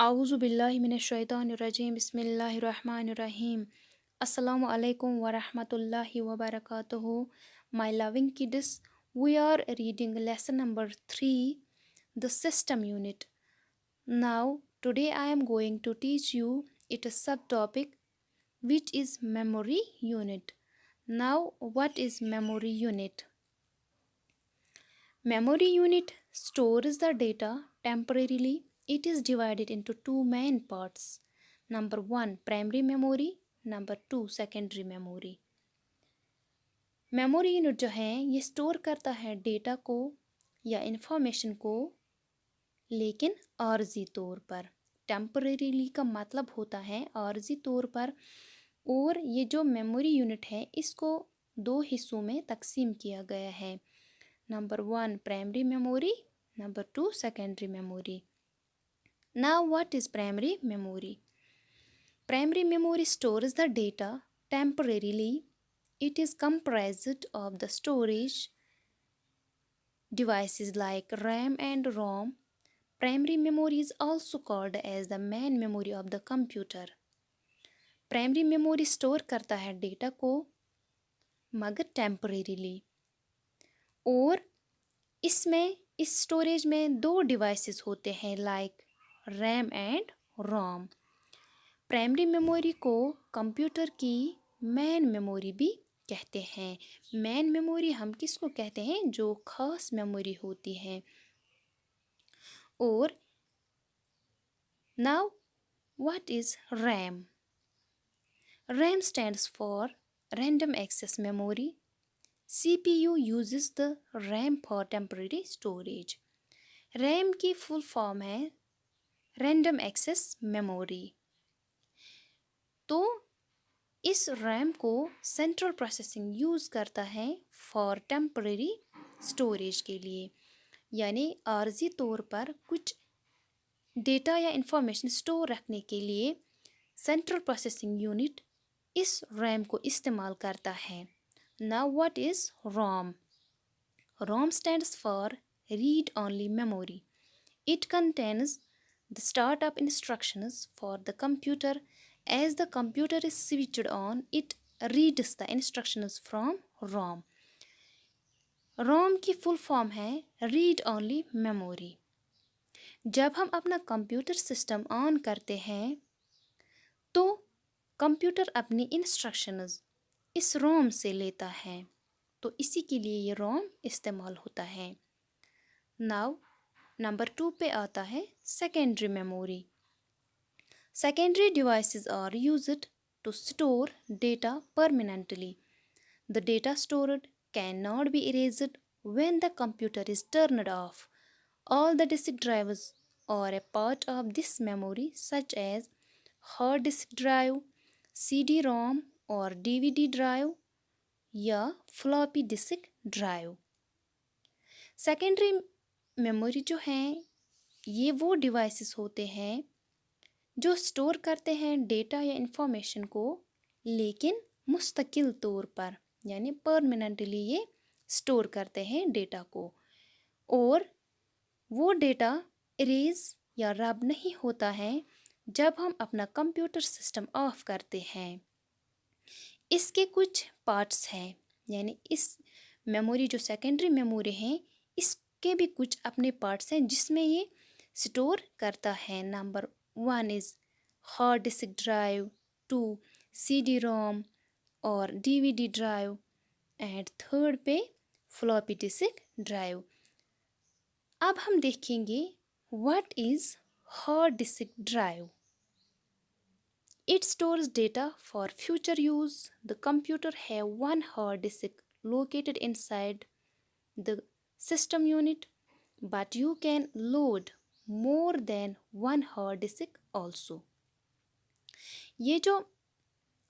आऊज़ु बिल्लाहि मिनश्शैतानिर्रजीम बिस्मिल्लाहिर्रहमानिर्रहीम Assalamu alaikum wa rahmatullahi wa barakatuhu. My loving kids, we are reading lesson number 3, the system unit. Now, today I am going to teach you its subtopic, which is memory unit. Now, what is memory unit? Memory unit stores the data temporarily. It is divided into two main parts. Number 1, primary memory. Number 2, secondary memory. Memory unit जो है ये store करता है data को या information को, लेकिन आर्जी तौर पर। टेम्परेरीली का मतलब होता है आर्जी तौर पर। और ये जो मेमोरी यूनिट है इसको दो हिस्सों में तकसीम किया गया है। Number 1 primary memory, number 2 secondary memory. Now what is primary memory? Primary memory stores the data temporarily. It is comprised of the storage devices like RAM and ROM. Primary memory is also called as the main memory of the computer. Primary memory store करता है data को मगर temporarily, और इसमें इस storage में दो devices होते हैं like RAM and ROM. Primary memory को कंप्यूटर की मेन मेमोरी भी कहते हैं। मेन मेमोरी हम किसको कहते हैं? जो खास मेमोरी होती है। और now what is RAM? RAM stands for random access memory. CPU uses the RAM for temporary storage. RAM की फुल फॉर्म है रैंडम एक्सेस मेमोरी। तो इस रैम को सेंट्रल प्रोसेसिंग यूज़ करता है फॉर टेम्परेरी स्टोरेज के लिए, यानी आर्जी तौर पर कुछ डेटा या इंफॉर्मेशन स्टोर रखने के लिए सेंट्रल प्रोसेसिंग यूनिट इस रैम को इस्तेमाल करता है। Now what is ROM? ROM stands for read only memory. It contains the startup instructions for the computer. As the computer is switched on, it reads the instructions from ROM. ROM की full form है read only memory. जब हम अपना computer system on करते हैं तो computer अपनी instructions इस रोम से लेता है, तो इसी के लिए ये रोम इस्तेमाल होता है। नाउ नंबर 2 पे आता है secondary memory. Secondary devices are used to store data permanently. The data stored cannot be erased when the computer is turned off. All the disk drives are a part of this memory, such as hard disk drive, CD-ROM or DVD drive या floppy disk drive. Secondary memory जो हैं ये वो devices होते हैं जो store करते हैं डेटा या इंफॉर्मेशन को, लेकिन मुस्तकिल तौर पर, यानी परमानेंटली ये स्टोर करते हैं डेटा को, और वो डेटा इरेज या रब नहीं होता है जब हम अपना कंप्यूटर सिस्टम ऑफ करते हैं। इसके कुछ पार्ट्स हैं, यानी इस मेमोरी जो सेकेंडरी मेमोरी है इसके भी कुछ अपने पार्ट्स हैं जिसमें ये स्टोर करता है। Number 1 is hard disk drive, 2 CD-ROM और DVD drive and 3rd पे floppy disk drive। अब हम देखेंगे what is hard disk drive. It stores data for future use. The computer have one hard disk located inside the system unit, but you can load more than one hard disk also. ये जो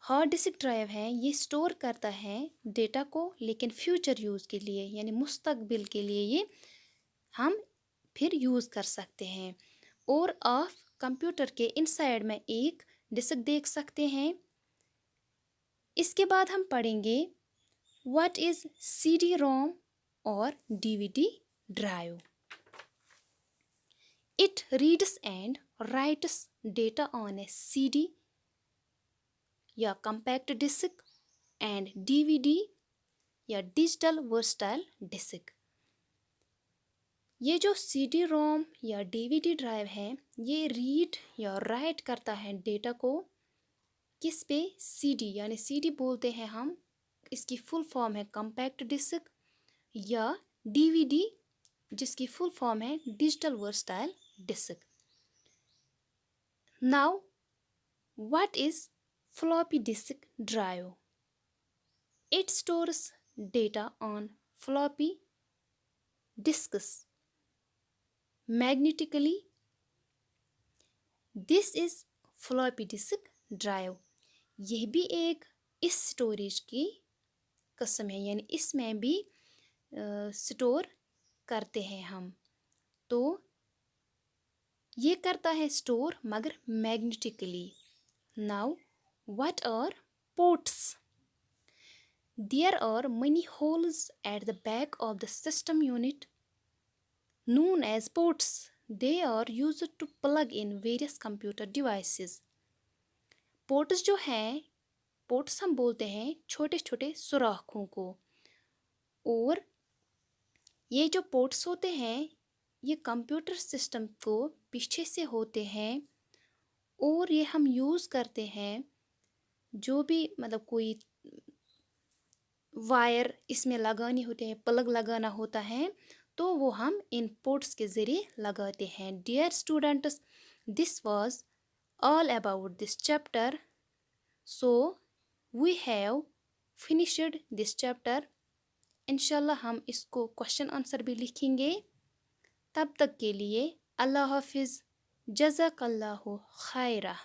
hard disk drive है ये store करता है data को, लेकिन future use के लिए यानी मुस्तकबिल के लिए ये हम फिर यूज़ कर सकते हैं। और आप कंप्यूटर के इनसाइड में एक डिस्क देख सकते हैं। इसके बाद हम पढ़ेंगे व्हाट इज़ CD-ROM और DVD drive. It reads and writes data on a CD या compact disc and DVD या digital versatile disc. ये जो CD रोम या DVD ड्राइव है ये रीड या राइट करता है डेटा को किस पे? CD, यानी CD बोलते हैं हम, इसकी फुल फॉर्म है compact disc या DVD जिसकी फुल फॉर्म है digital versatile disc. Now what is floppy disk drive? It stores data on floppy disks magnetically. This is floppy disk drive. यह भी एक इस स्टोरेज की किस्म है, यानी इसमें भी स्टोर करते हैं हम. तो ये करता है स्टोर मगर magnetically. Now what are ports? There are many holes at the back of the system unit known as ports. They are used to plug in various computer devices. Ports जो हैं, पोर्ट्स हम बोलते हैं छोटे छोटे सुराखों को. और ये जो पोर्ट्स होते हैं ये कंप्यूटर सिस्टम को पीछे से होते हैं और ये हम यूज़ करते हैं जो भी मतलब कोई वायर इसमें लगानी होती है, प्लग लगाना होता है तो वो हम इन पोर्ट्स के ज़रिए लगाते हैं. Dear students, this was all about this chapter. So we have finished this chapter. इंशाल्लाह हम इसको क्वेश्चन आंसर भी लिखेंगे. तब तक के लिए अल्लाह हाफिज़. जज़ाकल्लाहु खैरा.